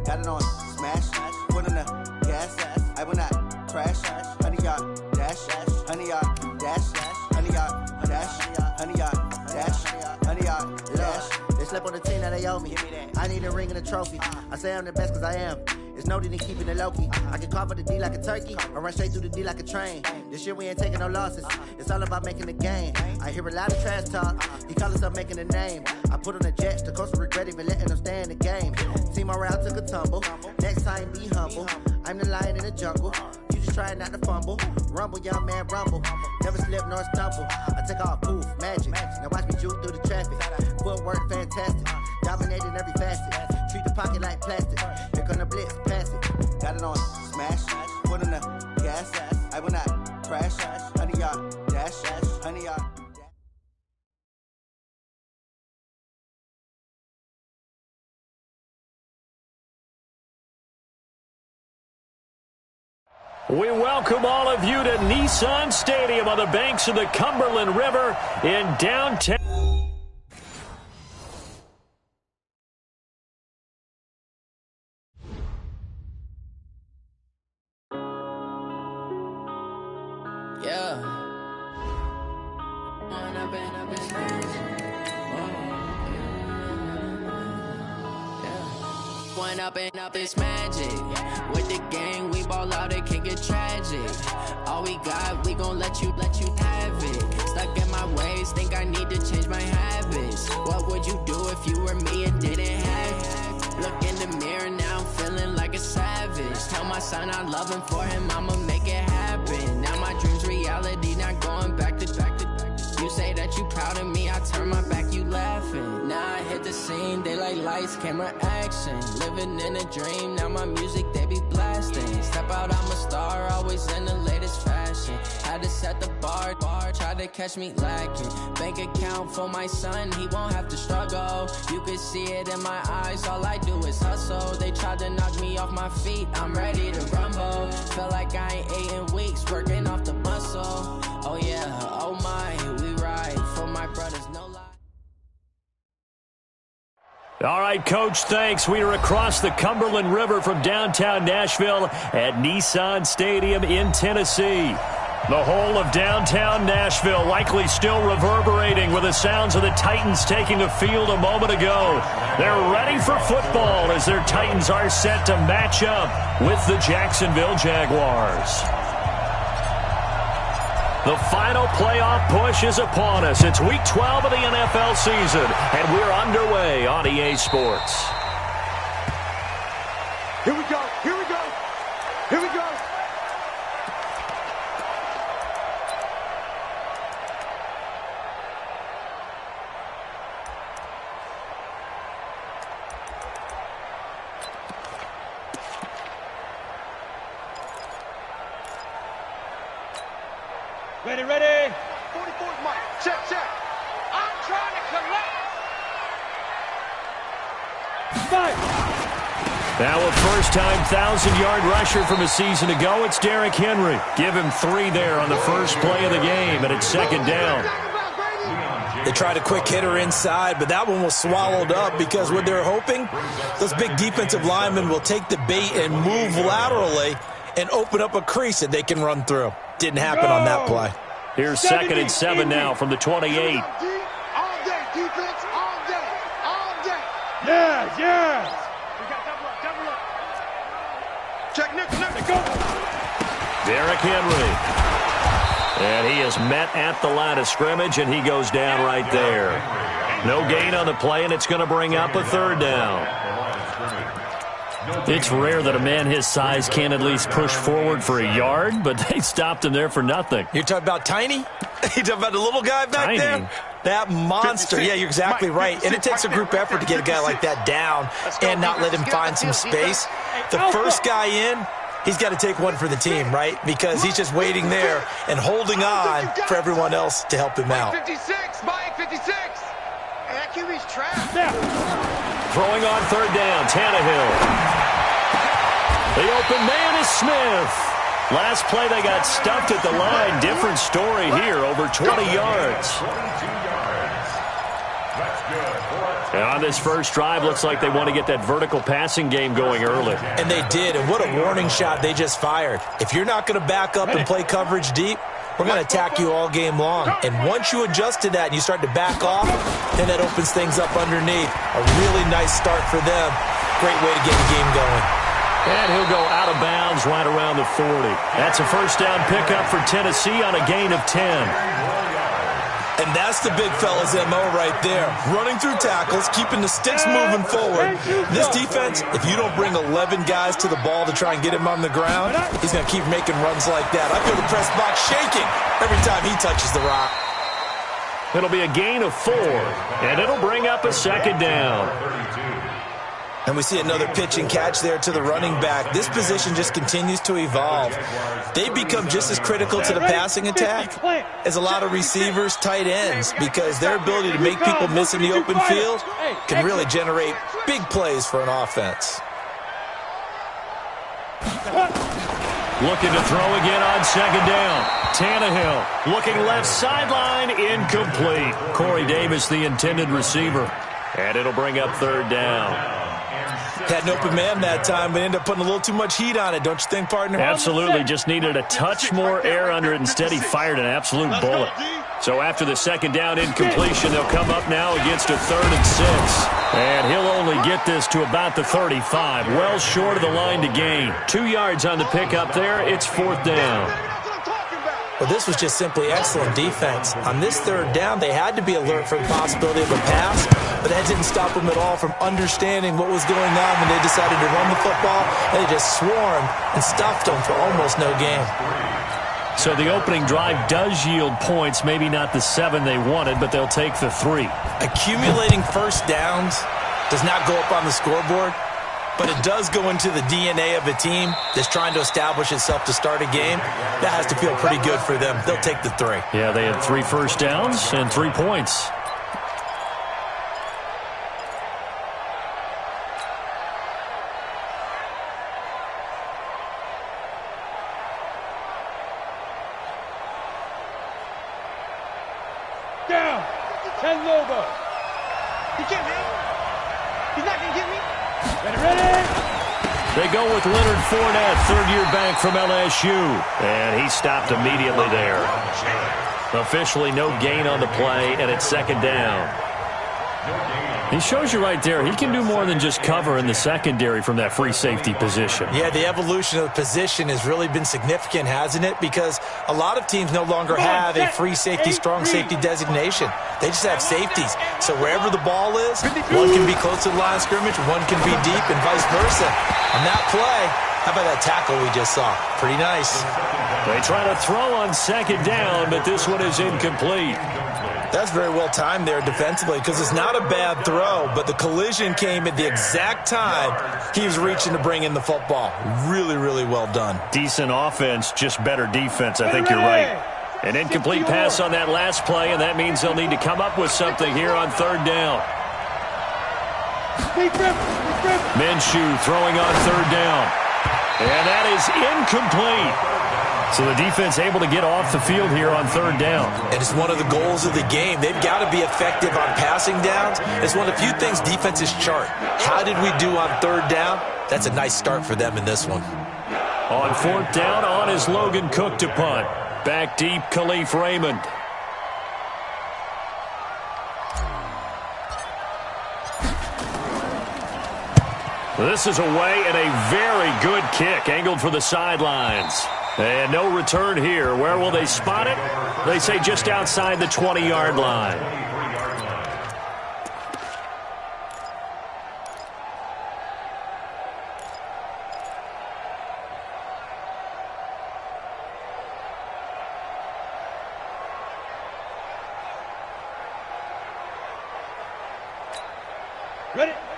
got it on smash, foot on the gas, I will not crash, 100-yard dash, 100-yard dash, 100-yard dash, 100-yard dash, 100-yard dash. They slept on the team, now they owe me. I need a ring and a trophy. I say I'm the best cause I am. It's noted in keeping it low-key. I can carve for the D like a turkey, or run straight through the D like a train. This year we ain't taking no losses. It's all about making the game. I hear a lot of trash talk. He call himself making a name. I put on the Jets. The coach will regret even letting them stay in the game. Team morale took a tumble. Next time be humble. I'm the lion in the jungle. You just trying not to fumble. Rumble, young man, rumble. Never slip nor stumble. I take off, poof, magic. Now watch me juke through the traffic. Footwork fantastic. Dominating every facet. Treat the pocket like plastic. Here come the blitz, pass it. Got it on smash. Foot on the gas. I will not crash. 100-yard dash. 100-yard. We welcome all of you to Nissan Stadium on the banks of the Cumberland River in downtown. Up this magic. With the gang, we ball out, it can get tragic. All we got, we gon' let you have it. Stuck in my ways, think I need to change my habits. What would you do if you were me and didn't have it? Look in the mirror now, I'm feeling like a savage. Tell my son I love him, for him I'ma make it happen. Now my dream's reality, not going back to. You say that you proud of me, I turn my back, you laughing. Now I hit the scene, they like lights, camera, action. Living in a dream, now my music, they be blasting. Step out, I'm a star, always in the latest fashion. Had to set the bar, try to catch me lacking. Bank account for my son, he won't have to struggle. You can see it in my eyes, all I do is hustle. They tried to knock me off my feet, I'm ready to rumble. Feel like I ain't ate in weeks, working off the muscle. Oh yeah, oh my, we ride for my brothers, no lie. All right, Coach, thanks. We are across the Cumberland River from downtown Nashville at Nissan Stadium in Tennessee. The whole of downtown Nashville likely still reverberating with the sounds of the Titans taking the field a moment ago. They're ready for football as their Titans are set to match up with the Jacksonville Jaguars. The final playoff push is upon us. It's Week 12 of the NFL season, and we're underway on EA Sports. Here we go, here we go, here we go. Ready, ready. 44's Mike. Check, check. I'm trying to collect. Five. Now a first-time 1,000-yard rusher from a season ago, it's Derrick Henry. Give him 3 there on the first play of the game, and it's second down. They tried a quick hitter inside, but that one was swallowed up because what they're hoping, those big defensive linemen will take the bait and move laterally and open up a crease that they can run through. Didn't happen on that play. Here's 2nd and 7 now from the 28. All day, defense, all day, all day. Yeah, yeah. We got double up. Check, Nick, go. Derrick Henry. And he is met at the line of scrimmage, and he goes down right there. No gain on the play, and it's going to bring up a 3rd down. It's rare that a man his size can at least push forward for a yard, but they stopped him there for nothing. You're talking about Tiny? You're talking about the little guy back there? That monster. Yeah, you're exactly right. And it takes a group effort to get a guy like that down and not let him find some space. The first guy in, he's got to take one for the team, right? Because he's just waiting there and holding on for everyone else to help him out. 56, Mike 56. And that QB's trapped. Throwing on 3rd down, Tannehill. The open man is Smith. Last play they got stuffed at the line. Different story here, over 20 yards. 22 yards. That's good for a And on this first drive, looks like they want to get that vertical passing game going early. And they did, and what a warning shot they just fired. If you're not going to back up and play coverage deep, we're going to attack you all game long. And once you adjust to that and you start to back off, then that opens things up underneath. A really nice start for them. Great way to get the game going. And he'll go out of bounds right around the 40. That's a first down pickup for Tennessee on a gain of 10. And that's the big fella's MO right there. Running through tackles, keeping the sticks moving forward. This defense, if you don't bring 11 guys to the ball to try and get him on the ground, he's going to keep making runs like that. I feel the press box shaking every time he touches the rock. It'll be a gain of 4, and it'll bring up a second down. And we see another pitch and catch there to the running back. This position just continues to evolve. They become just as critical to the passing attack as a lot of receivers, tight ends, because their ability to make people miss in the open field can really generate big plays for an offense. Looking to throw again on second down. Tannehill looking left sideline, incomplete. Corey Davis, the intended receiver. And it'll bring up third down. Had an open man that time, but ended up putting a little too much heat on it, don't you think, partner? Absolutely. Just needed a touch more air under it. Instead, he fired an absolute bullet. So after the second down incompletion, they'll come up now against a 3rd and 6. And he'll only get this to about the 35. Well short of the line to gain. 2 yards on the pickup there. It's 4th down. Well, this was just simply excellent defense. On this 3rd down, they had to be alert for the possibility of a pass, but that didn't stop them at all from understanding what was going on when they decided to run the football. They just swarmed and stuffed them for almost no gain. So the opening drive does yield points, maybe not the 7 they wanted, but they'll take the 3. Accumulating first downs does not go up on the scoreboard, but it does go into the DNA of a team that's trying to establish itself to start a game. That has to feel pretty good for them. They'll take the 3. Yeah, they had 3 first downs and 3 points. Down. 10 Lobo. He can't hit. He's not going to get me. Ready. They go with Leonard Fournette, 3rd-year back from LSU. And he stopped immediately there. Officially no gain on the play, and it's second down. He shows you right there, he can do more than just cover in the secondary from that free safety position. Yeah, the evolution of the position has really been significant, hasn't it? Because a lot of teams no longer have a free safety, strong safety designation. They just have safeties. So wherever the ball is, one can be close to the line of scrimmage, one can be deep, and vice versa. On that play, how about that tackle we just saw? Pretty nice. They try to throw on second down, but this one is incomplete. That's very well timed there defensively because it's not a bad throw, but the collision came at the exact time he was reaching to bring in the football. Really, really well done. Decent offense, just better defense. I think you're right. An incomplete pass on that last play, and that means they'll need to come up with something here on 3rd down. Minshew throwing on 3rd down. And that is incomplete. So the defense able to get off the field here on 3rd down. And it's one of the goals of the game. They've got to be effective on passing downs. It's one of the few things defenses chart. How did we do on 3rd down? That's a nice start for them in this one. On 4th down, on is Logan Cook to punt. Back deep, Khalif Raymond. This is away and a very good kick, angled for the sidelines. And no return here. Where will they spot it? They say just outside the 20-yard line.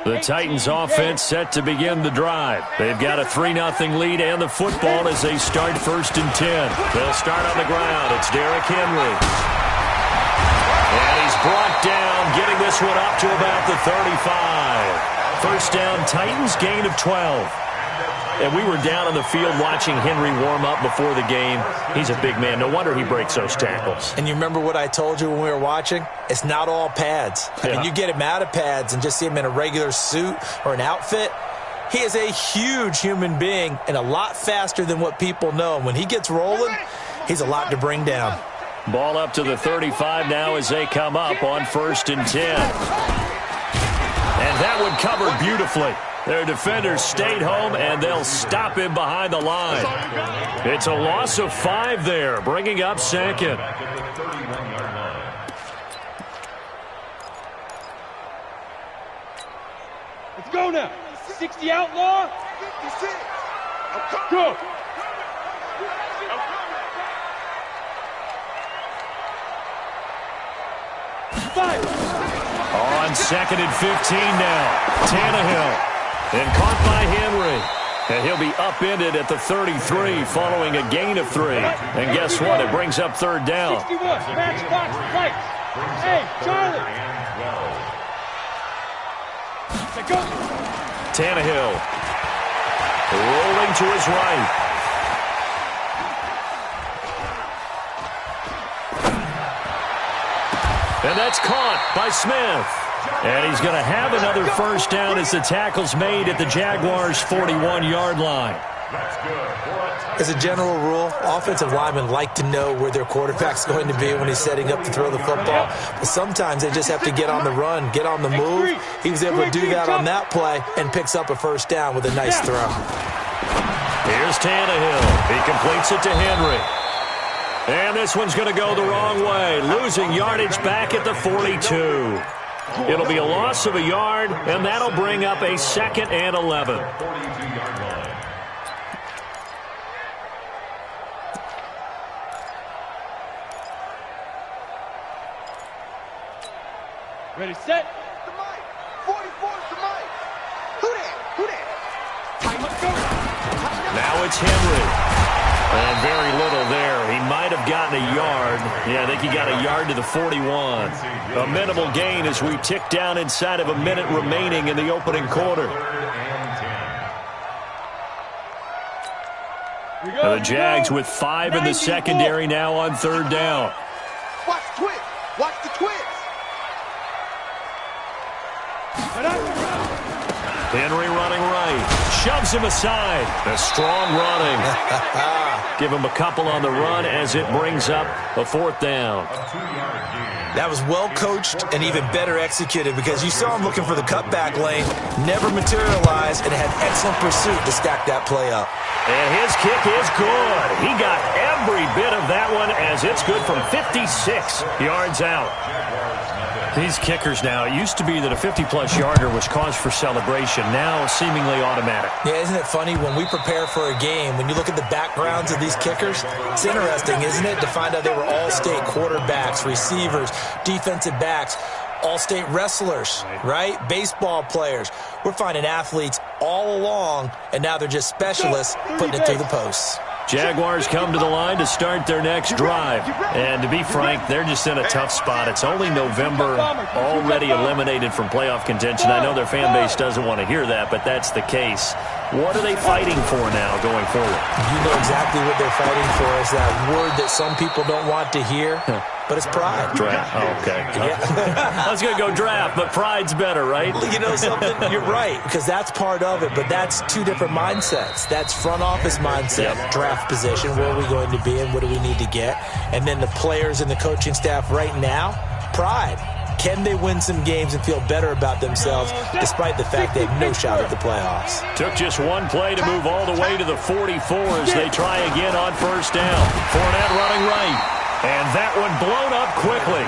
The Titans offense set to begin the drive. They've got a 3-0 lead and the football as they start 1st and 10. They'll start on the ground. It's Derrick Henry. And he's brought down, getting this one up to about the 35. First down, Titans, gain of 12. And we were down on the field watching Henry warm up before the game. He's a big man. No wonder he breaks those tackles. And you remember what I told you when we were watching? It's not all pads. I mean, you get him out of pads and just see him in a regular suit or an outfit. He is a huge human being and a lot faster than what people know. When he gets rolling, he's a lot to bring down. Ball up to the 35 now as they come up on 1st and 10. And that one covered beautifully. Their defenders stayed home, and they'll stop him behind the line. It's a loss of 5 there, bringing up 2nd. Let's go now. 60 outlaw. Go. On 2nd and 15 now. Tannehill. And caught by Henry. And he'll be upended at the 33 following a gain of 3. And guess what? It brings up 3rd down. 61. Matchbox right. Hey, Charlie. Let's go. Tannehill. Rolling to his right. And that's caught by Smith. And he's going to have another 1st down as the tackle's made at the Jaguars' 41-yard line. As a general rule, offensive linemen like to know where their quarterback's going to be when he's setting up to throw the football. But sometimes they just have to get on the run, get on the move. He was able to do that on that play and picks up a 1st down with a nice throw. Here's Tannehill. He completes it to Henry. And this one's going to go the wrong way, losing yardage back at the 42. It'll be a loss of a yard, and that'll bring up a 2nd and 11. Ready, set. 44 to Mike. Who that? Time up, go. Now it's Henry. And very little there. He might have gotten a yard. Yeah, I think he got a yard to the 41. A minimal gain as we tick down inside of a minute remaining in the opening quarter. The Jags with 5 in the secondary now on 3rd down. Watch the twist. Watch the twist. Henry running right. Shoves him aside. A strong running. Give him a couple on the run as it brings up a 4th down. That was well coached and even better executed because you saw him looking for the cutback lane, never materialized, and had excellent pursuit to stack that play up. And his kick is good. He got every bit of that one as it's good from 56 yards out. These kickers now, it used to be that a 50-plus yarder was cause for celebration. Now seemingly automatic. Yeah, isn't it funny when we prepare for a game, when you look at the backgrounds of these kickers, it's interesting, isn't it, to find out they were all-state quarterbacks, receivers, defensive backs, all-state wrestlers, right? Baseball players. We're finding athletes all along, and now they're just specialists putting it through the posts. Jaguars come to the line to start their next drive. And to be frank, they're just in a tough spot. It's only November, already eliminated from playoff contention. I know their fan base doesn't want to hear that, but that's the case. What are they fighting for now going forward? You know exactly what they're fighting for. Is that word that some people don't want to hear, but it's pride. Draft. Oh, okay. Yeah. I was going to go draft, but pride's better, right? You know something? You're right, because that's part of it, but that's 2 different mindsets. That's front office mindset, draft position, where are we going to be and what do we need to get? And then the players and the coaching staff right now, pride. Can they win some games and feel better about themselves despite the fact they have no shot at the playoffs? Took just one play to move all the way to the 44 as they try again on 1st down. Fournette running right. And that one blown up quickly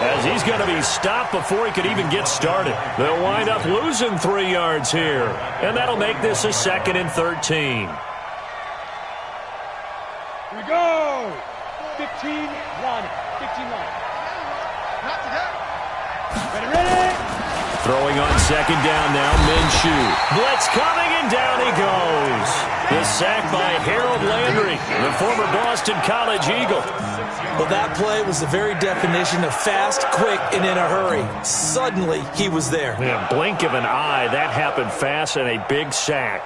as he's going to be stopped before he could even get started. They'll wind up losing 3 yards here. And that'll make this a 2nd and 13. Here we go. 15 line. 15 line. Not today. Ready. Throwing on 2nd down now, Minshew. Blitz coming, and down he goes. The sack by Harold Landry, the former Boston College Eagle. Well, that play was the very definition of fast, quick, and in a hurry. Suddenly, he was there. Yeah, blink of an eye, that happened fast and a big sack.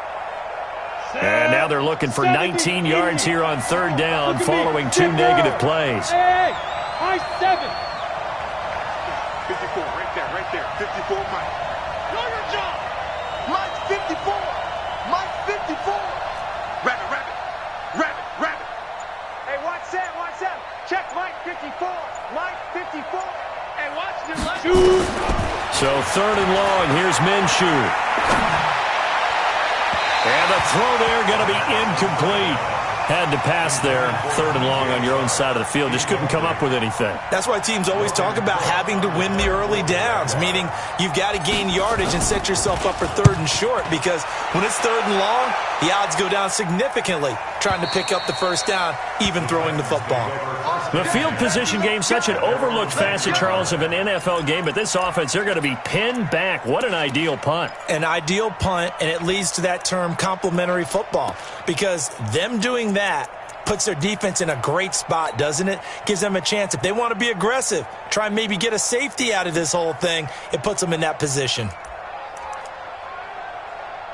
And now they're looking for 19 yards here on third down following 2 negative plays. Hey, high 7. 54, right there. 54, Mike. Know your job. Mike 54. Mike 54. Rabbit. Hey, watch that. Check Mike 54. Mike 54. Hey, watch your left. Shoot. So third and long, here's Minshew. And the throw there going to be incomplete. Had to pass there, third and long on your own side of the field. Just couldn't come up with anything. That's why teams always talk about having to win the early downs, meaning you've got to gain yardage and set yourself up for third and short, because when it's third and long, the odds go down significantly trying to pick up the first down, even throwing the football. The field position game, such an overlooked facet, Charles, of an NFL game, but this offense, they're going to be pinned back. What an ideal punt. An ideal punt, and it leads to that term complementary football, because them doing that puts their defense in a great spot, doesn't it? Gives them a chance. If they want to be aggressive, try and maybe get a safety out of this whole thing, it puts them in that position.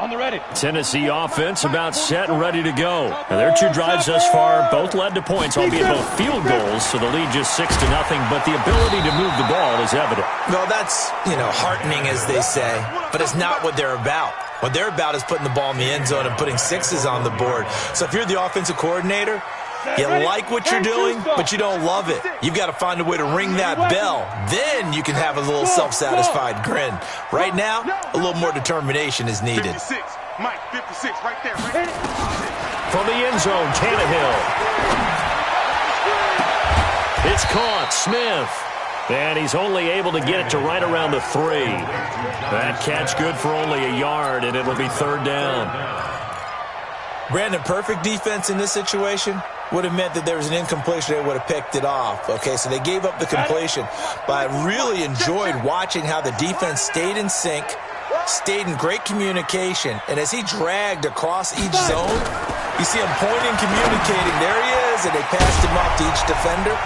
On the ready. Tennessee offense about set and ready to go. Now, their 2 drives thus far both led to points, albeit both field goals, so the lead just 6-0, but the ability to move the ball is evident. Well, that's, heartening, as they say, but it's not what they're about. What they're about is putting the ball in the end zone and putting 6s on the board. So if you're the offensive coordinator, you like what you're doing, but you don't love it. You've got to find a way to ring that bell. Then you can have a little self-satisfied grin. Right now, a little more determination is needed. 56. Mike, 56, right there. From the end zone, Tannehill. It's caught. Smith. And he's only able to get it to right around the 3. That catch good for only a yard, and it'll be third down. Brandon, perfect defense in this situation would have meant that there was an incompletion. They would have picked it off. Okay, so they gave up the completion. But I really enjoyed watching how the defense stayed in sync, stayed in great communication, and as he dragged across each zone, you see him pointing, communicating. There he is, and they passed him off to each defender.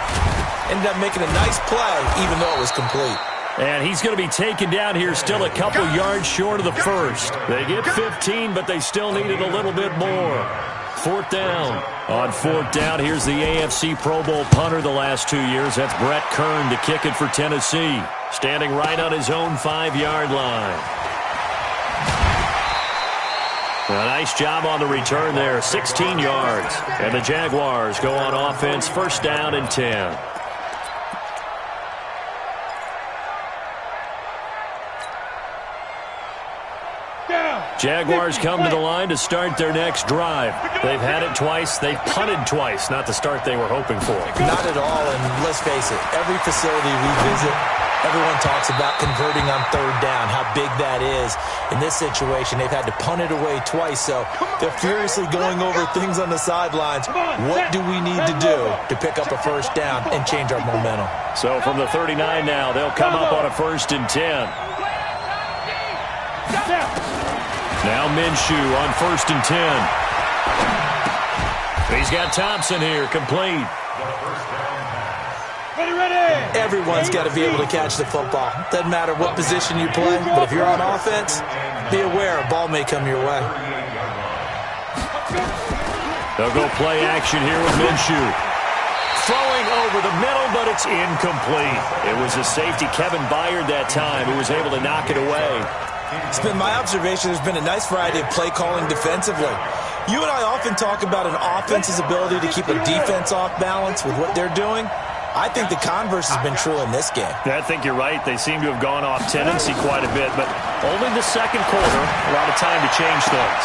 Ended up making a nice play, even though it was complete. And he's going to be taken down here, still a couple yards short of the first. They get 15, but they still needed a little bit more. Fourth down. On fourth down, here's the AFC Pro Bowl punter the last 2 years. That's Brett Kern to kick it for Tennessee. Standing right on his own 5-yard line. A nice job on the return there, 16 yards. And the Jaguars go on offense, first down and 10. Jaguars come to the line to start their next drive. They've had it twice. They've punted twice. Not the start they were hoping for. Not at all, and let's face it, every facility we visit, everyone talks about converting on third down, how big that is. In this situation, they've had to punt it away twice, so they're furiously going over things on the sidelines. What do we need to do to pick up a first down and change our momentum? So from the 39 now, they'll come up on a 1st and 10. Now Minshew on 1st and 10. He's got Thompson here, complete. Ready. Everyone's got to be able to catch the football. Doesn't matter what position you play, but if you're on offense, be aware a ball may come your way. They'll go play action here with Minshew. Throwing over the middle, but it's incomplete. It was a safety, Kevin Byard, that time, who was able to knock it away. It's been my observation there's been a nice variety of play calling defensively. You and I often talk about an offense's ability to keep a defense off balance with what they're doing. I think the converse has been true in this game. I think you're right. They seem to have gone off tendency quite a bit, but only the second quarter, a lot of time to change things.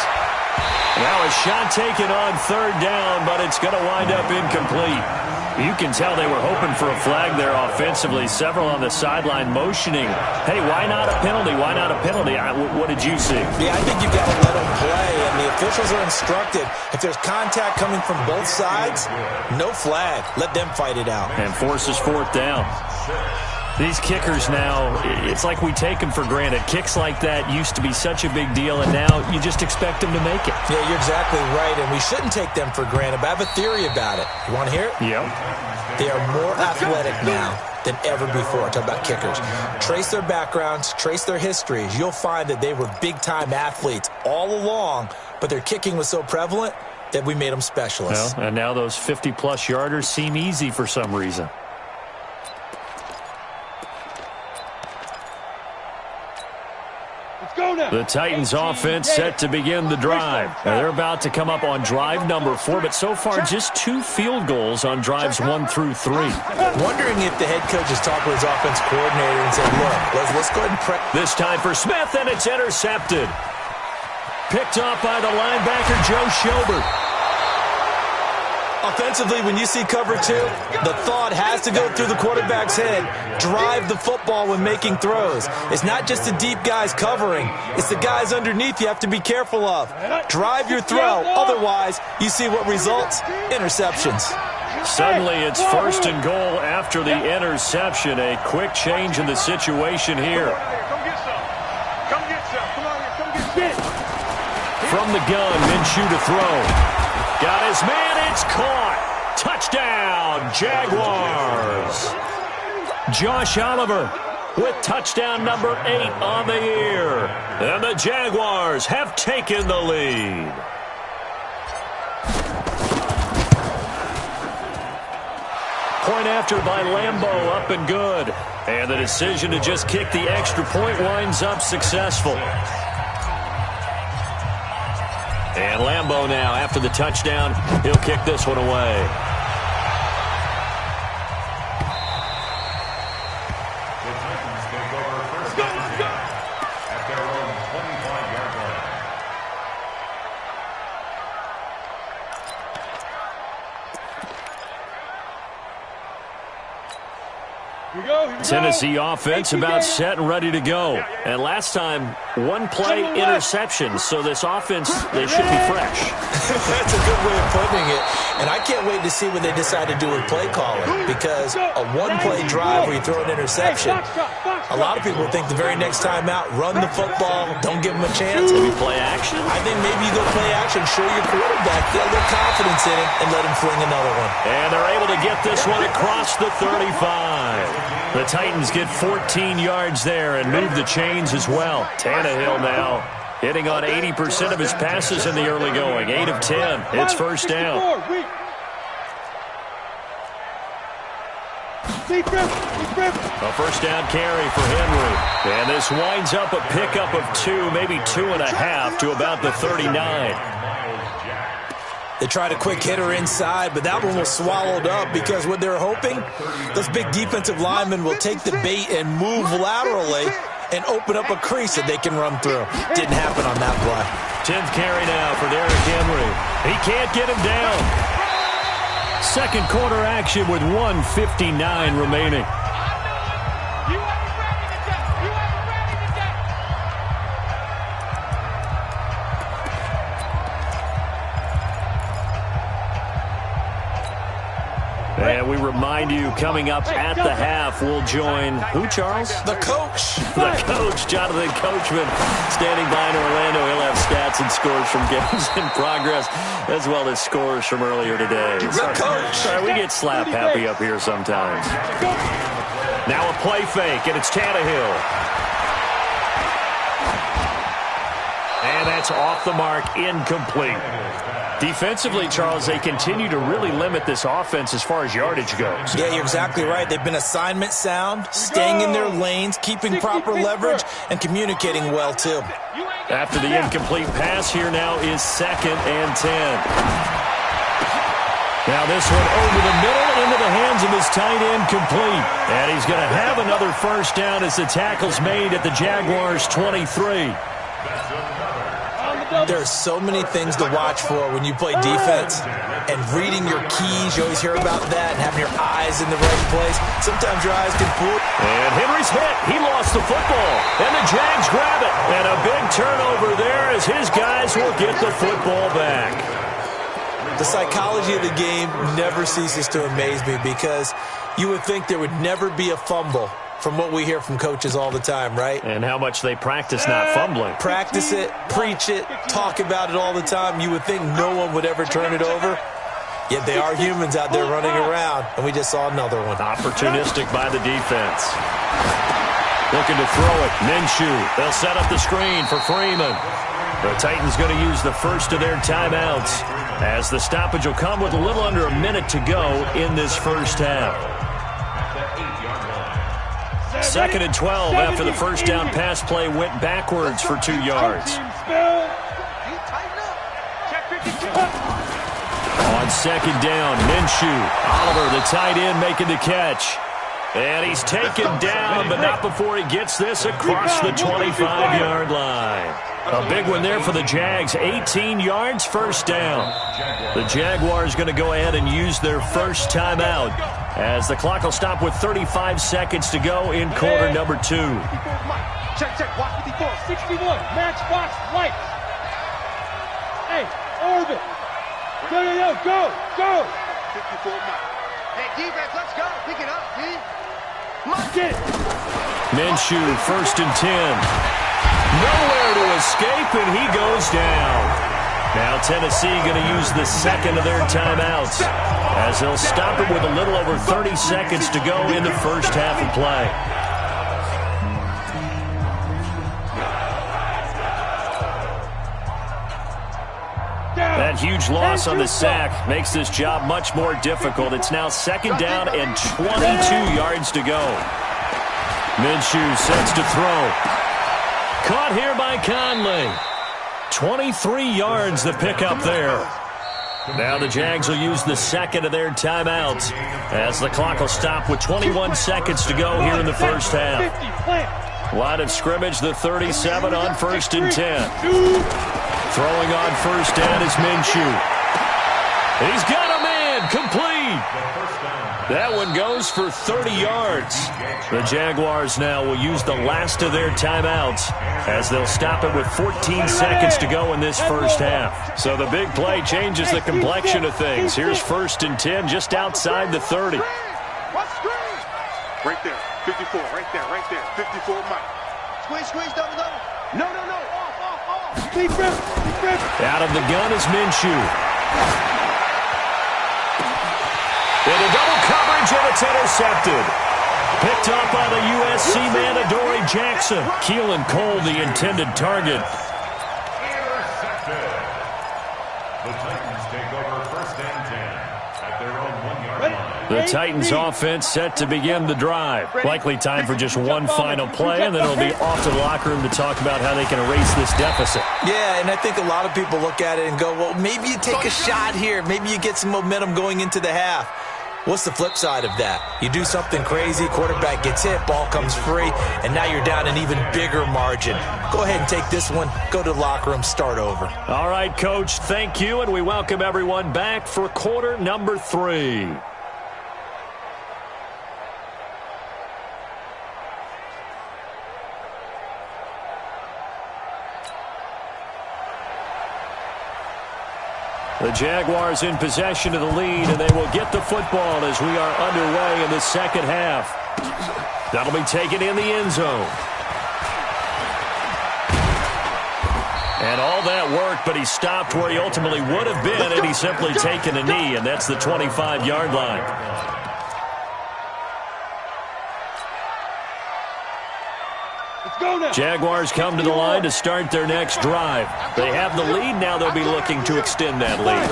Now a shot taken on third down, but it's going to wind up incomplete. You can tell they were hoping for a flag there offensively. Several on the sideline motioning. Hey, why not a penalty? Why not a penalty? What did you see? Yeah, I think you've got to let them play, and the officials are instructed. If there's contact coming from both sides, no flag. Let them fight it out. And forces fourth down. These kickers now, it's like we take them for granted. Kicks like that used to be such a big deal, and now you just expect them to make it. Yeah, you're exactly right, and we shouldn't take them for granted, but I have a theory about it. You want to hear it? Yep. They are more athletic now than ever before. Talk about kickers. Trace their backgrounds, trace their histories. You'll find that they were big-time athletes all along, but their kicking was so prevalent that we made them specialists. Well, and now those 50-plus yarders seem easy for some reason. The Titans offense set to begin the drive. Now they're about to come up on drive number 4, but so far just 2 field goals on drives 1 through 3. Wondering if the head coach has talked with his offense coordinator and said, look, let's go ahead and prep. This time for Smith, and it's intercepted. Picked off by the linebacker, Joe Schobert. Offensively, when you see cover 2, the thought has to go through the quarterback's head. Drive the football when making throws. It's not just the deep guys covering. It's the guys underneath you have to be careful of. Drive your throw. Otherwise, you see what results? Interceptions. Suddenly, it's 1st and goal after the interception. A quick change in the situation here. Come get some. Come on here. Come get some. From the gun, Minshew to throw. Got his man, it's caught. Touchdown, Jaguars. Josh Oliver with touchdown number 8 on the year. And the Jaguars have taken the lead. Point after by Lambeau, up and good. And the decision to just kick the extra point winds up successful. And Lambeau now, after the touchdown, he'll kick this one away. Tennessee offense about set and ready to go. And last time, 1-play interception. So this offense, they should be fresh. That's a good way of putting it. And I can't wait to see what they decide to do with play calling. Because a 1-play drive where you throw an interception, a lot of people think the very next time out, run the football, don't give them a chance. Maybe play action? I think maybe you go play action, show your quarterback, get a little confidence in him, and let him fling another one. And they're able to get this one across the 35. The Titans get 14 yards there and move the chains as well. Tannehill now hitting on 80% of his passes in the early going. 8 of 10. It's first down. A first down carry for Henry. And this winds up a pickup of 2, maybe 2.5 to about the 39. They tried a quick hitter inside, but that one was swallowed up because what they're hoping, those big defensive linemen will take the bait and move laterally and open up a crease that they can run through. Didn't happen on that play. 10th carry now for Derrick Henry. He can't get him down. Second quarter action with 1:59 remaining. And we remind you, coming up at the half, we'll join who, Charles? The coach. The coach, Jonathan Coachman, standing by in Orlando. He'll have stats and scores from games in progress, as well as scores from earlier today. The coach. Sorry, we get slap happy up here sometimes. Now a play fake, and it's Tannehill. And that's off the mark, incomplete. Defensively, Charles, they continue to really limit this offense as far as yardage goes. Yeah, you're exactly right. They've been assignment sound, staying in their lanes, keeping proper leverage, and communicating well, too. After the incomplete pass, here now is 2nd and 10. Now this one over the middle into the hands of his tight end, complete. And he's going to have another first down as the tackle's made at the Jaguars' 23. There are so many things to watch for when you play defense. And reading your keys, you always hear about that, and having your eyes in the right place. Sometimes your eyes can fool. And Henry's hit. He lost the football. And the Jags grab it. And a big turnover there as his guys will get the football back. The psychology of the game never ceases to amaze me because you would think there would never be a fumble from what we hear from coaches all the time, right? And how much they practice not fumbling. Practice it, preach it, talk about it all the time. You would think no one would ever turn it over. Yet they are humans out there running around, and we just saw another one. Opportunistic by the defense. Looking to throw it. Minshew. They'll set up the screen for Freeman. The Titans going to use the first of their timeouts, as the stoppage will come with a little under a minute to go in this first half. 2nd and 12 after the first down pass play went backwards for 2 yards. On 2nd down, Minshew. Oliver, the tight end, making the catch. And he's taken down, but not before he gets this across the 25-yard line. A big one there for the Jags. 18 yards, first down. The Jaguars going to go ahead and use their first timeout, as the clock will stop with 35 seconds to go in quarter number 2. Check, watch 54, 61, matchbox, lights. Hey, orbit. Go. 54, Mike. Hey, defense, let's go. Pick it up, D. Minshew, 1st and 10. Nowhere to escape, and he goes down. Now Tennessee going to use the second of their timeouts, as they'll stop it with a little over 30 seconds to go in the first half of play. That huge loss on the sack makes this job much more difficult. It's now 2nd down and 22 yards to go. Minshew sets to throw. Caught here by Conley. 23 yards the pickup there. Now the Jags will use the second of their timeouts, as the clock will stop with 21 seconds to go here in the first half. Line of scrimmage, the 37 on 1st and 10. Throwing on 1st down is Minshew. He's got a man, complete. That one goes for 30 yards. The Jaguars now will use the last of their timeouts, as they'll stop it with 14 seconds to go in this first half. So the big play changes the complexion of things. Here's 1st and 10 just outside the 30. Right there, 54, right there. 54, Mike. Squeeze, double. No. Off. Deep rip. Out of the gun is Minshew. Into double coverage, and it's intercepted. Picked up by the USC man, Adoree Jackson. Keelan Cole, the intended target. Intercepted. The Titans take over 1st and 10 at their own 1-yard line. The Titans offense set to begin the drive. Likely time for just one final play, and then it'll be off to the locker room to talk about how they can erase this deficit. Yeah, and I think a lot of people look at it and go, well, maybe you take a shot here. Maybe you get some momentum going into the half. What's the flip side of that? You do something crazy, quarterback gets hit, ball comes free, and now you're down an even bigger margin. Go ahead and take this one, go to the locker room, start over. All right, Coach, thank you, and we welcome everyone back for quarter number 3. The Jaguars in possession of the lead, and they will get the football as we are underway in the second half. That'll be taken in the end zone. And all that work, but he stopped where he ultimately would have been, and he's simply taken a knee, and that's the 25-yard line. Jaguars come to the line to start their next drive. They have the lead. Now they'll be looking to extend that lead.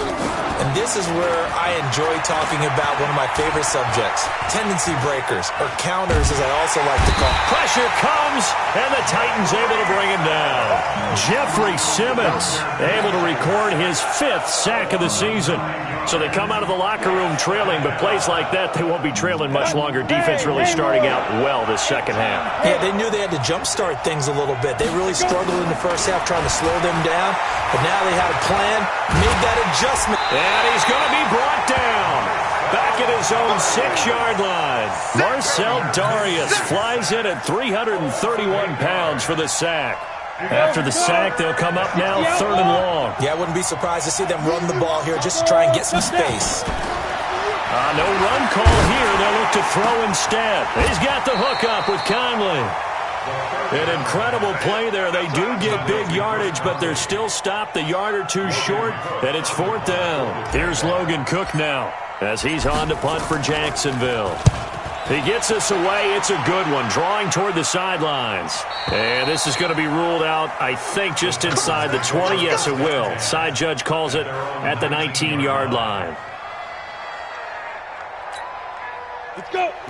And this is where I enjoy talking about one of my favorite subjects, tendency breakers, or counters as I also like to call. Pressure comes, and the Titans able to bring him down. Jeffrey Simmons able to record his 5th sack of the season. So they come out of the locker room trailing, but plays like that, they won't be trailing much longer. Defense really starting out well this second half. Yeah, they knew they had to jumpstart things a little bit. They really struggled in the first half trying to slow them down, but now they had a plan, made that adjustment. And he's going to be brought down. Back at his own 6-yard line. Marcel Darius flies in at 331 pounds for the sack. After the sack, they'll come up now 3rd and long. Yeah, I wouldn't be surprised to see them run the ball here just to try and get some space. No run call here. They'll look to throw instead. He's got the hook up with Conley. An incredible play there. They do get big yardage, but they're still stopped a yard or two short, and it's 4th down. Here's Logan Cook now, as he's on to punt for Jacksonville. He gets us away. It's a good one, drawing toward the sidelines. And this is going to be ruled out, I think, just inside the 20. Yes, it will. Side judge calls it at the 19-yard line.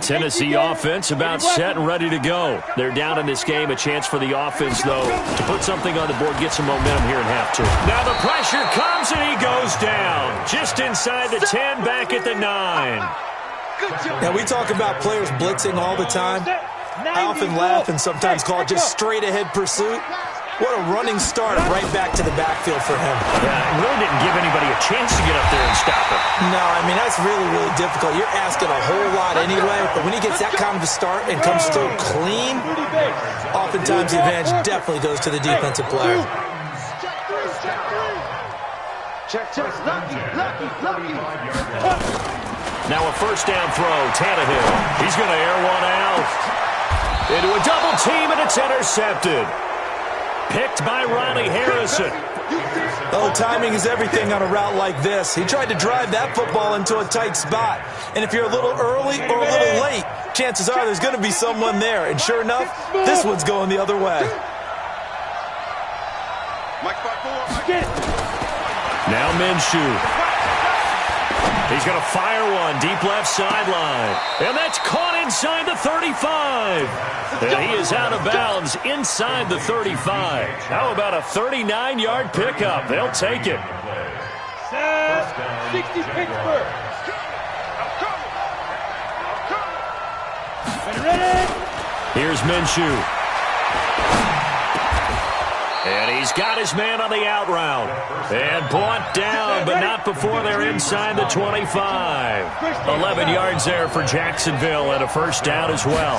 Tennessee offense about set and ready to go. They're down in this game. A chance for the offense, though, to put something on the board, get some momentum here in half two. Now the pressure comes, and he goes down. Just inside the 10, back at the 9. Now, we talk about players blitzing all the time. I often laugh and sometimes call it just straight-ahead pursuit. What a running start right back to the backfield for him. Yeah, it really didn't give anybody a chance to get up there and stop him. No, I mean, that's really, really difficult. You're asking a whole lot anyway, but when he gets that kind of a start and comes through clean, oftentimes the advantage definitely goes to the defensive player. Now a first down throw, Tannehill. He's going to air one out. Into a double team, and it's intercepted. Picked by Riley Harrison. Oh, timing is everything on a route like this. He tried to drive that football into a tight spot. And if you're a little early or a little late, chances are there's going to be someone there. And sure enough, this one's going the other way. Now Minshew. He's going to fire one deep left sideline. And that's caught inside the 35. And he is out of bounds inside the 35. How about a 39-yard pickup? They'll take it. 60 Pittsburgh. Here's Minshew. And he's got his man on the out route. And brought down, but not before they're inside the 25. 11 yards there for Jacksonville and a first down as well.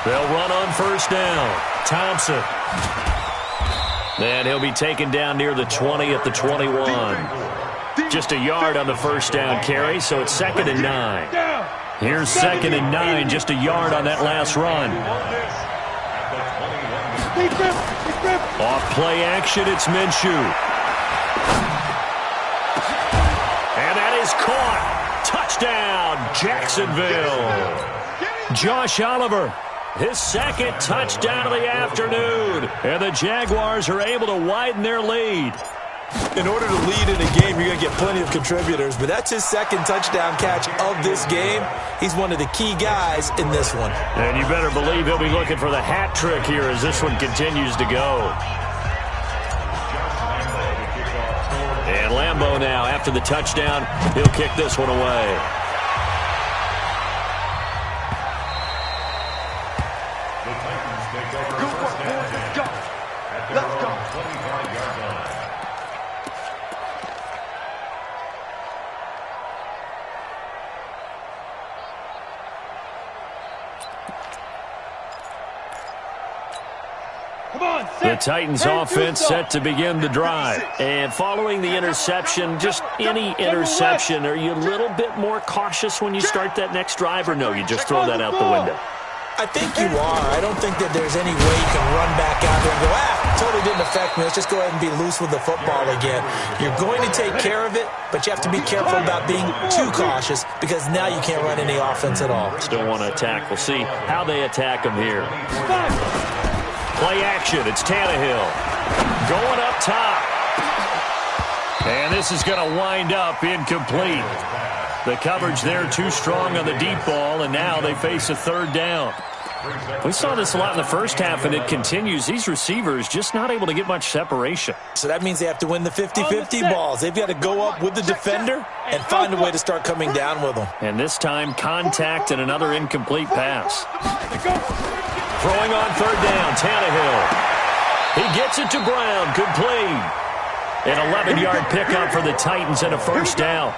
They'll run on first down. Thompson. And he'll be taken down near the 20 at the 21. Just a yard on the first down carry, so it's 2nd and 9. Here's 2nd and 9, just a yard on that last run. Off play action, it's Minshew. And that is caught. Touchdown, Jacksonville. Josh Oliver, his 2nd touchdown of the afternoon. And the Jaguars are able to widen their lead. In order to lead in a game, you're going to get plenty of contributors, but that's his 2nd touchdown catch of this game. He's one of the key guys in this one. And you better believe he'll be looking for the hat trick here as this one continues to go. And Lambeau now, after the touchdown, he'll kick this one away. The Titans offense set to begin the drive. And following the interception, just any interception, are you a little bit more cautious when you start that next drive, or no, you just throw that out the window? I think you are. I don't think that there's any way you can run back out there and go, totally didn't affect me. Let's just go ahead and be loose with the football again. You're going to take care of it, but you have to be careful about being too cautious because now you can't run any offense at all. Still want to attack. We'll see how they attack them here. Play action. It's Tannehill going up top. And this is going to wind up incomplete. The coverage there too strong on the deep ball, and now they face a 3rd down. We saw this a lot in the first half, and it continues. These receivers just not able to get much separation. So that means they have to win the 50-50 balls. They've got to go up with the defender and find a way to start coming down with them. And this time, contact and another incomplete pass. Throwing on 3rd down, Tannehill. He gets it to Brown, complete. An 11-yard pickup for the Titans and a first down.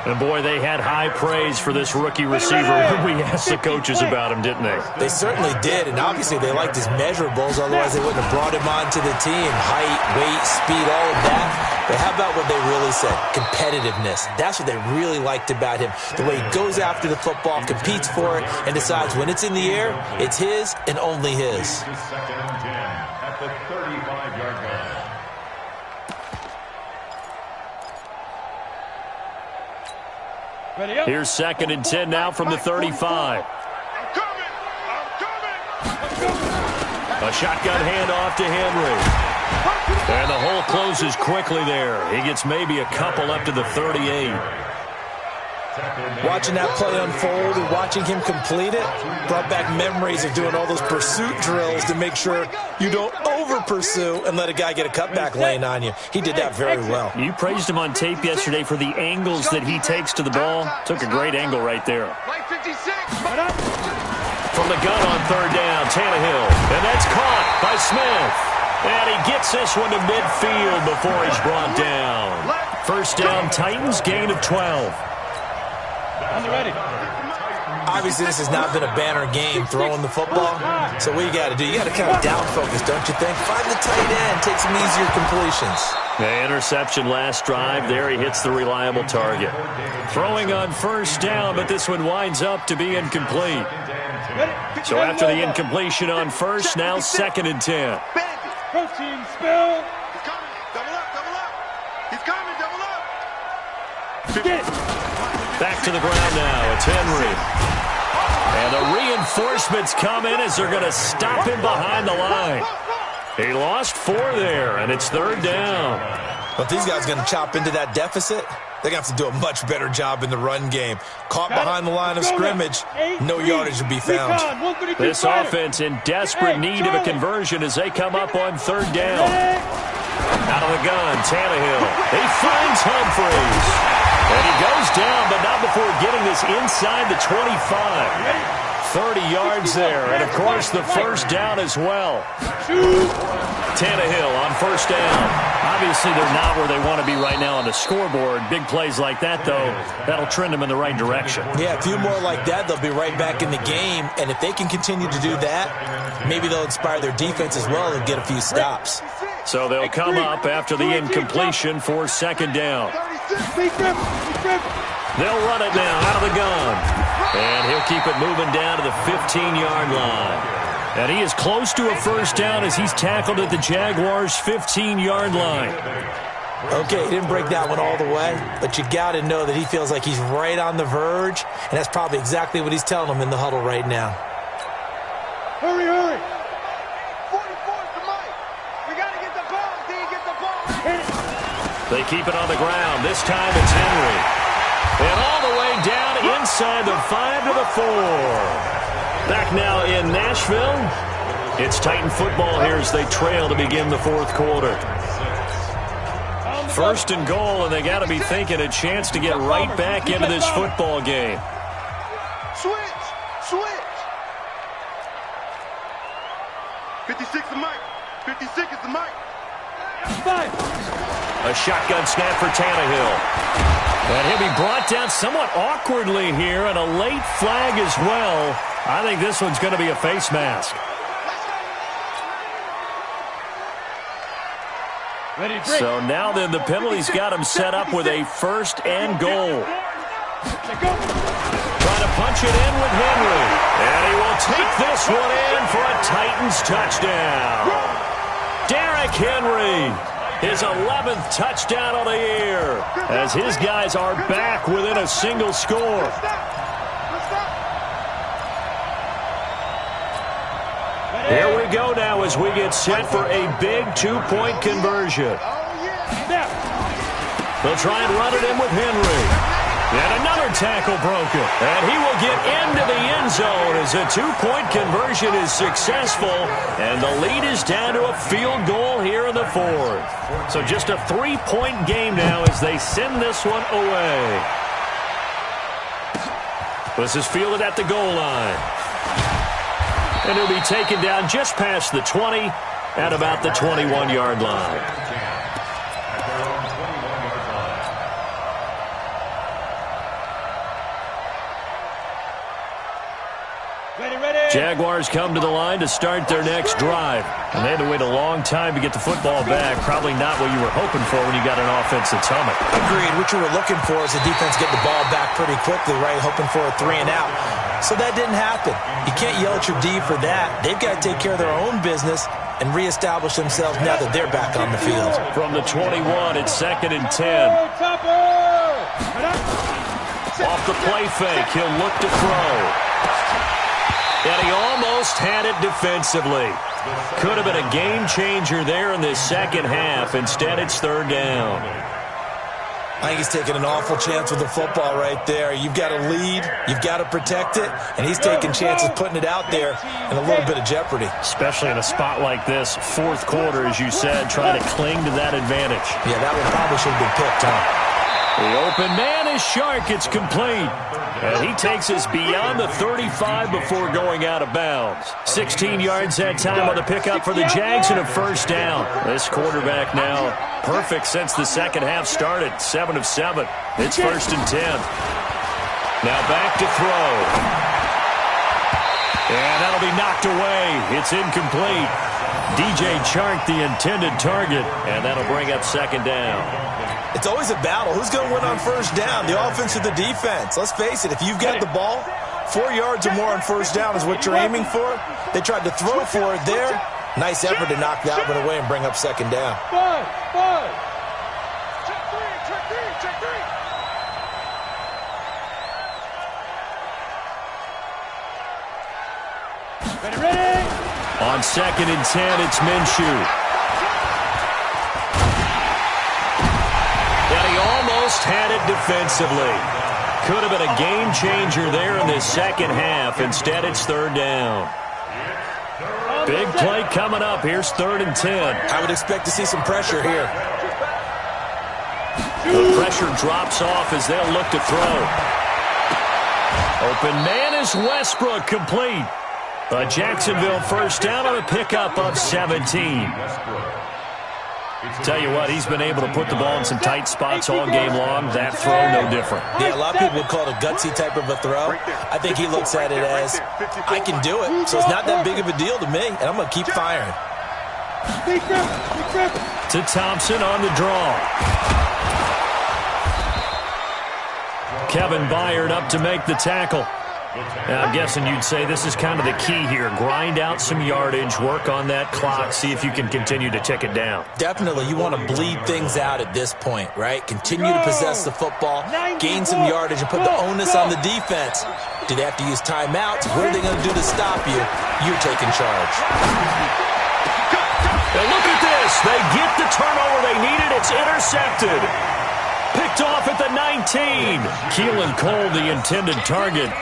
And, boy, they had high praise for this rookie receiver when we asked the coaches about him, didn't they? They certainly did, and obviously they liked his measurables, otherwise they wouldn't have brought him onto the team. Height, weight, speed, all of that. But how about what they really said? Competitiveness. That's what they really liked about him. The way he goes after the football, competes for it, and decides when it's in the air, it's his and only his. 2nd and 10 at the 35-yard line. Here's 2nd and 10 now from the 35. A shotgun handoff to Henry. And the hole closes quickly there. He gets maybe a couple up to the 38. Watching that play unfold and watching him complete it brought back memories of doing all those pursuit drills to make sure you don't over-pursue and let a guy get a cutback lane on you. He did that very well. You praised him on tape yesterday for the angles that he takes to the ball. Took a great angle right there. From the gun on 3rd down, Tannehill. And that's caught by Smith. And he gets this one to midfield before he's brought down. 1st down, Titans, gain of 12. Obviously, this has not been a banner game throwing the football. So what you got to do, you got to kind of down focus, don't you think? Find the tight end, take some easier completions. The interception last drive. There he hits the reliable target. Throwing on 1st down, but this one winds up to be incomplete. So after the incompletion on 1st, now 2nd and 10. Protein spill. He's coming. Double up. Double up. He's coming. Double up. Get it. Back to the ground now. It's Henry. And the reinforcements come in as they're going to stop him behind the line. He lost 4 there, and it's 3rd down. But these guys are going to chop into that deficit. They're going to have to do a much better job in the run game. Caught behind the line of scrimmage, no yardage would be found. This offense in desperate need of a conversion as they come up on 3rd down. Out of the gun, Tannehill. He finds Humphries. And he goes down, but not before getting this inside the 25. 30 yards there, and of course the 1st down as well. Tannehill on 1st down. Obviously they're not where they want to be right now on the scoreboard. Big plays like that, though, that'll trend them in the right direction. Yeah, a few more like that, they'll be right back in the game. And if they can continue to do that, maybe they'll inspire their defense as well and get a few stops. So they'll come up after the incompletion for 2nd down. They'll run it now out of the gun. And he'll keep it moving down to the 15-yard line. And he is close to a 1st down as he's tackled at the Jaguars' 15-yard line. Okay, he didn't break that one all the way, but you got to know that he feels like he's right on the verge, and that's probably exactly what he's telling them in the huddle right now. Hurry, hurry. 44's the mic. We got to get the ball. D, get the ball. They keep it on the ground. This time it's Henry. And all the way down inside the 5 to the 4. Back now in Nashville. It's Titan football here as they trail to begin the 4th quarter. 1st and goal, and they got to be thinking a chance to get right back into this football game. Switch. Switch. 56 the mic. 56 is the mic. 5. A shotgun snap for Tannehill. And he'll be brought down somewhat awkwardly here, and a late flag as well. I think this one's going to be a face mask. So now then the penalty's got him set up with a 1st and goal. Trying to punch it in with Henry. And he will take this one in for a Titans touchdown. Derrick Henry. His 11th touchdown of the year as his guys are back within a single score. Here we go now as we get set for a big 2-point conversion. They'll try and run it in with Henry. And another tackle broken. And he will get into the end zone as a 2-point conversion is successful. And the lead is down to a field goal here in the 4th. So just a 3-point game now as they send this one away. This is fielded at the goal line. And he'll be taken down just past the 20 at about the 21-yard line. Jaguars come to the line to start their next drive. And they had to wait a long time to get the football back. Probably not what you were hoping for when you got an offense that's humming. Agreed. What you were looking for is the defense get the ball back pretty quickly, right? Hoping for a 3 and out. So that didn't happen. You can't yell at your D for that. They've got to take care of their own business and reestablish themselves now that they're back on the field. From the 21, it's 2nd and 10. Off the play fake, he'll look to throw. And he almost had it defensively. Could have been a game changer there in this second half. Instead, it's third down. I think he's taking an awful chance with the football right there. You've got to lead, you've got to protect it, and he's taking chances putting it out there in a little bit of jeopardy. Especially in a spot like this, fourth quarter, as you said, trying to cling to that advantage. Yeah, that one probably should have been picked, huh? The open man is Shark. It's complete. And he takes us beyond the 35 before going out of bounds. 16 yards that time on the pickup for the Jags and a first down. This quarterback now perfect since the second half started. 7 of 7. It's first and 10. Now back to throw. And that'll be knocked away. It's incomplete. DJ Chark, the intended target. And that'll bring up second down. It's always a battle. Who's going to win on first down, the offense or the defense? Let's face it, if you've got the ball, 4 yards or more on first down is what you're aiming for. They tried to throw for it there. Nice effort to knock that one away and bring up second down. Five. Check three. Ready. On second and 10, it's Minshew. Had it defensively. Could have been a game changer there in this second half. Instead, it's third down. Big play coming up. Here's third and 10. I would expect to see some pressure here. The pressure drops off as they'll look to throw. Open man is Westbrook, complete. A Jacksonville first down on a pickup of 17. Tell you what, he's been able to put the ball in some tight spots all game long. That throw, no different. Yeah, a lot of people would call it a gutsy type of a throw. I think he looks at it as, I can do it, so it's not that big of a deal to me, and I'm going to keep firing. To Thompson on the draw. Kevin Byard up to make the tackle. Now, I'm guessing you'd say this is kind of the key here. Grind out some yardage, work on that clock, see if you can continue to tick it down. Definitely. You want to bleed things out at this point, right? Continue to possess the football, gain some yardage, and put the onus on the defense. Do they have to use timeouts? What are they going to do to stop you? You're taking charge. And look at this. They get the turnover they needed. It's intercepted. Picked off at the 19. Keelan Cole, the intended target.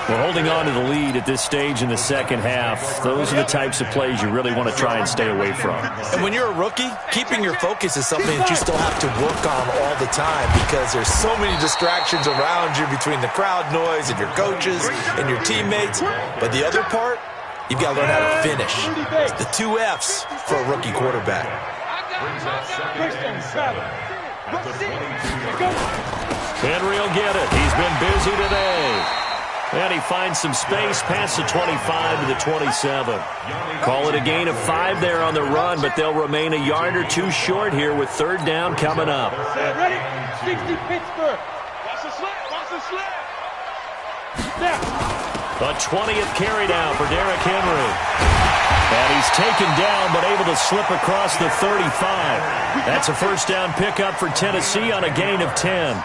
We're holding on to the lead at this stage in the second half. Those are the types of plays you really want to try and stay away from. And when you're a rookie, keeping your focus is something that you still have to work on all the time because there's so many distractions around you between the crowd noise and your coaches and your teammates. But the other part, you've got to learn how to finish. It's the 2 F's for a rookie quarterback. Henry will get it. He's been busy today. And he finds some space past the 25 to the 27. Call it a gain of 5 there on the run, but they'll remain a yard or 2 short here with third down coming up. Ready? 60 Pittsburgh. Watch the slip. The 20th carry down for Derrick Henry. And he's taken down but able to slip across the 35. That's a first down pickup for Tennessee on a gain of 10.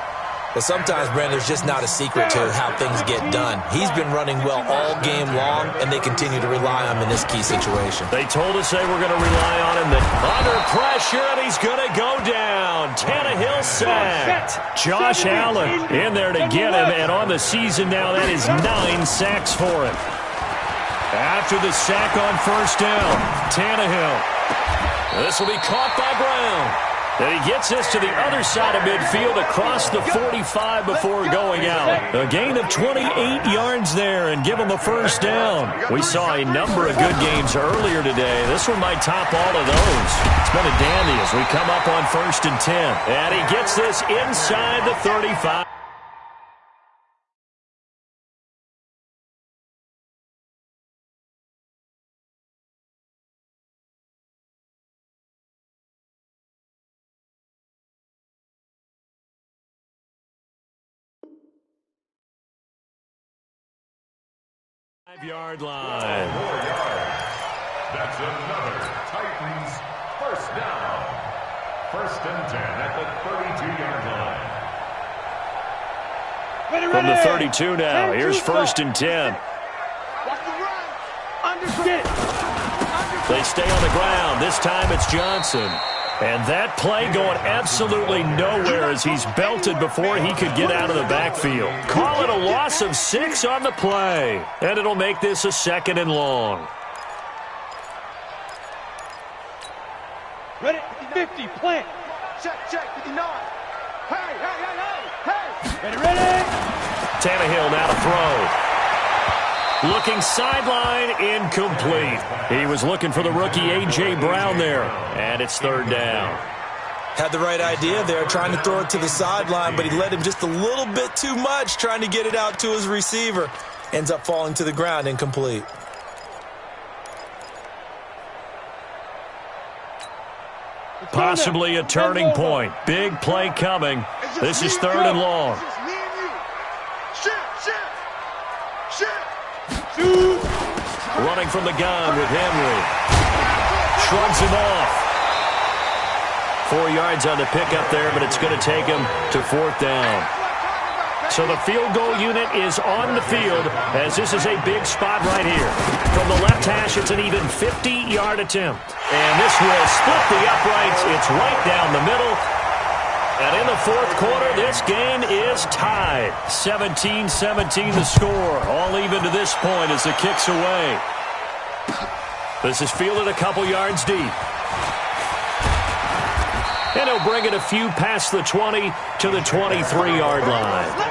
But sometimes, Brent, there's just not a secret to how things get done. He's been running well all game long, and they continue to rely on him in this key situation. They told us they were going to rely on him. That under pressure, and he's going to go down. Tannehill sacked. Josh Allen in there to get him, and on the season now, that is 9 sacks for him. After the sack on first down, Tannehill. This will be caught by Brown. And he gets this to the other side of midfield across the 45 before going out. A gain of 28 yards there and give him a first down. We saw a number of good games earlier today. This one might top all of those. It's been a dandy as we come up on first and 10. And he gets this inside the 35. Yard line. That's another Titans first down. First and 10 at the 32-yard From the 32 now. Here's 1st and 10. They stay on the ground. This time it's Johnson. And that play going absolutely nowhere as he's belted before he could get out of the backfield. Call it a loss of 6 on the play. And it'll make this a 2nd and long. Ready? 50, plant. Check, 59. Hey. Ready? Tannehill now to throw. Looking sideline, incomplete. He was looking for the rookie A.J. Brown there, and it's 3rd down. Had the right idea there, trying to throw it to the sideline, but he let him just a little bit too much, trying to get it out to his receiver. Ends up falling to the ground, incomplete. Possibly a turning point. Big play coming. This is 3rd and long. Running from the gun with Henry. Shrugs him off. 4 yards on the pickup there, but it's going to take him to 4th down. So the field goal unit is on the field as this is a big spot right here. From the left hash, it's an even 50-yard attempt. And this will split the uprights. It's right down the middle. And in the 4th quarter, this game is tied. 17-17 the score. All even to this point as the kick's away. This is fielded a couple yards deep. And he'll bring it a few past the 20 to the 23-yard line.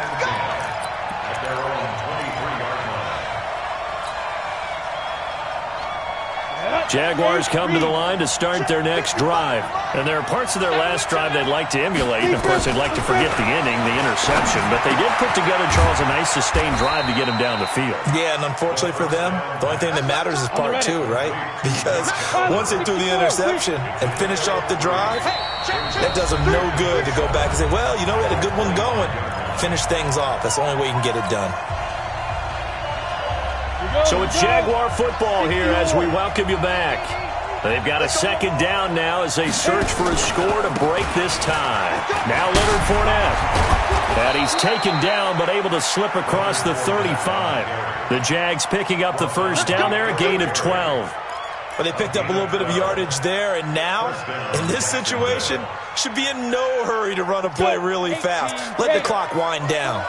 Jaguars come to the line to start their next drive. And there are parts of their last drive they'd like to emulate. And, of course, they'd like to forget the ending, the interception. But they did put together, Charles, a nice sustained drive to get him down the field. Yeah, and unfortunately for them, the only thing that matters is part 2, right? Because once they threw the interception and finished off the drive, that does them no good to go back and say, well, you know, we had a good one going. Finish things off. That's the only way you can get it done. So it's Jaguar football here as we welcome you back. They've got a 2nd down now as they search for a score to break this tie. Now Leonard Fournette. And he's taken down but able to slip across the 35. The Jags picking up the 1st down there, a gain of 12. But they picked up a little bit of yardage there, and now, in this situation, should be in no hurry to run a play really fast. Let the clock wind down.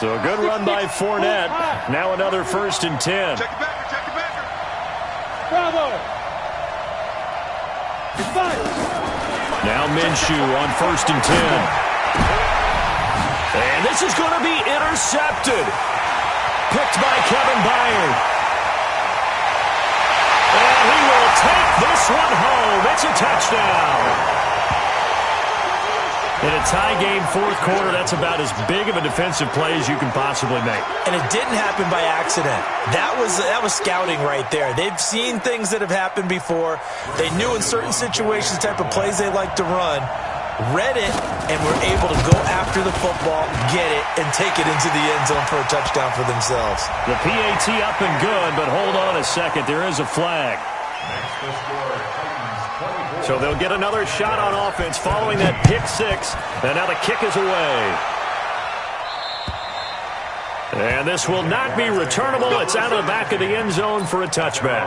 So a good run by Fournette. Now another 1st and 10. Check it back. Bravo. Now Minshew on 1st and 10. And this is going to be intercepted. Picked by Kevin Byard. And he will take this one home. It's a touchdown. In a tie game, 4th quarter, that's about as big of a defensive play as you can possibly make. And it didn't happen by accident. That was scouting right there. They've seen things that have happened before. They knew in certain situations the type of plays they like to run, read it, and were able to go after the football, get it, and take it into the end zone for a touchdown for themselves. The PAT up and good, but hold on a second. There is a flag. So they'll get another shot on offense following that pick 6. And now the kick is away. And this will not be returnable. It's out of the back of the end zone for a touchback.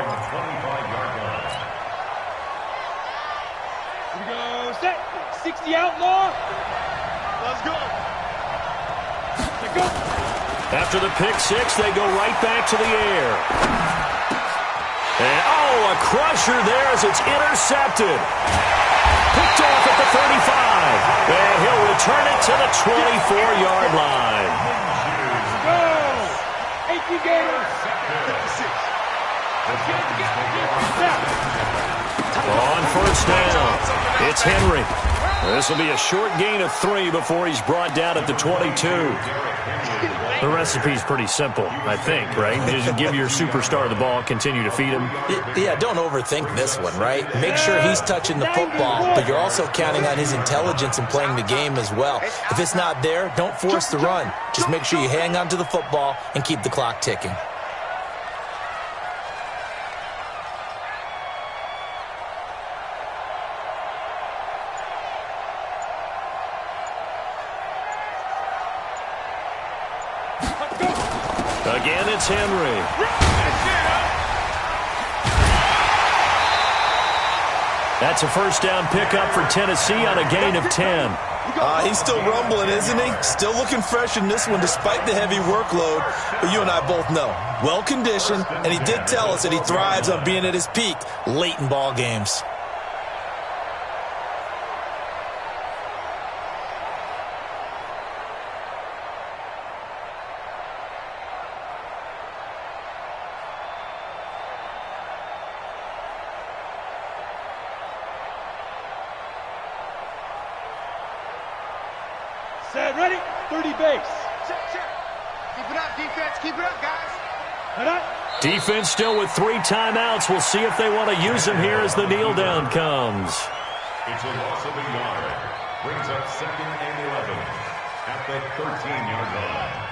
Here we go. Set. 60 outlaw. Let's go. Let's go. After the pick 6, they go right back to the air. And, a crusher there as it's intercepted. Picked off at the 35. And he'll return it to the 24-yard line. Go! 18 games. On 1st down, it's Henry. This will be a short gain of 3 before he's brought down at the 22. The recipe's pretty simple, I think, right? Just give your superstar the ball, continue to feed him. Yeah, don't overthink this one, right? Make sure he's touching the football, but you're also counting on his intelligence in playing the game as well. If it's not there, don't force the run. Just make sure you hang on to the football and keep the clock ticking. Again, it's Henry. That's a first down pickup for Tennessee on a gain of 10. He's still rumbling, isn't he? Still looking fresh in this one despite the heavy workload. But you and I both know, well-conditioned, and he did tell us that he thrives on being at his peak late in ball games. Set, ready? 30 base. Check, check. Keep it up, defense. Keep it up, guys. Head up. Defense still with 3 timeouts. We'll see if they want to use them here as the kneel down comes. It's a loss of a yard. Brings up 2nd and 11 at the 13-yard line.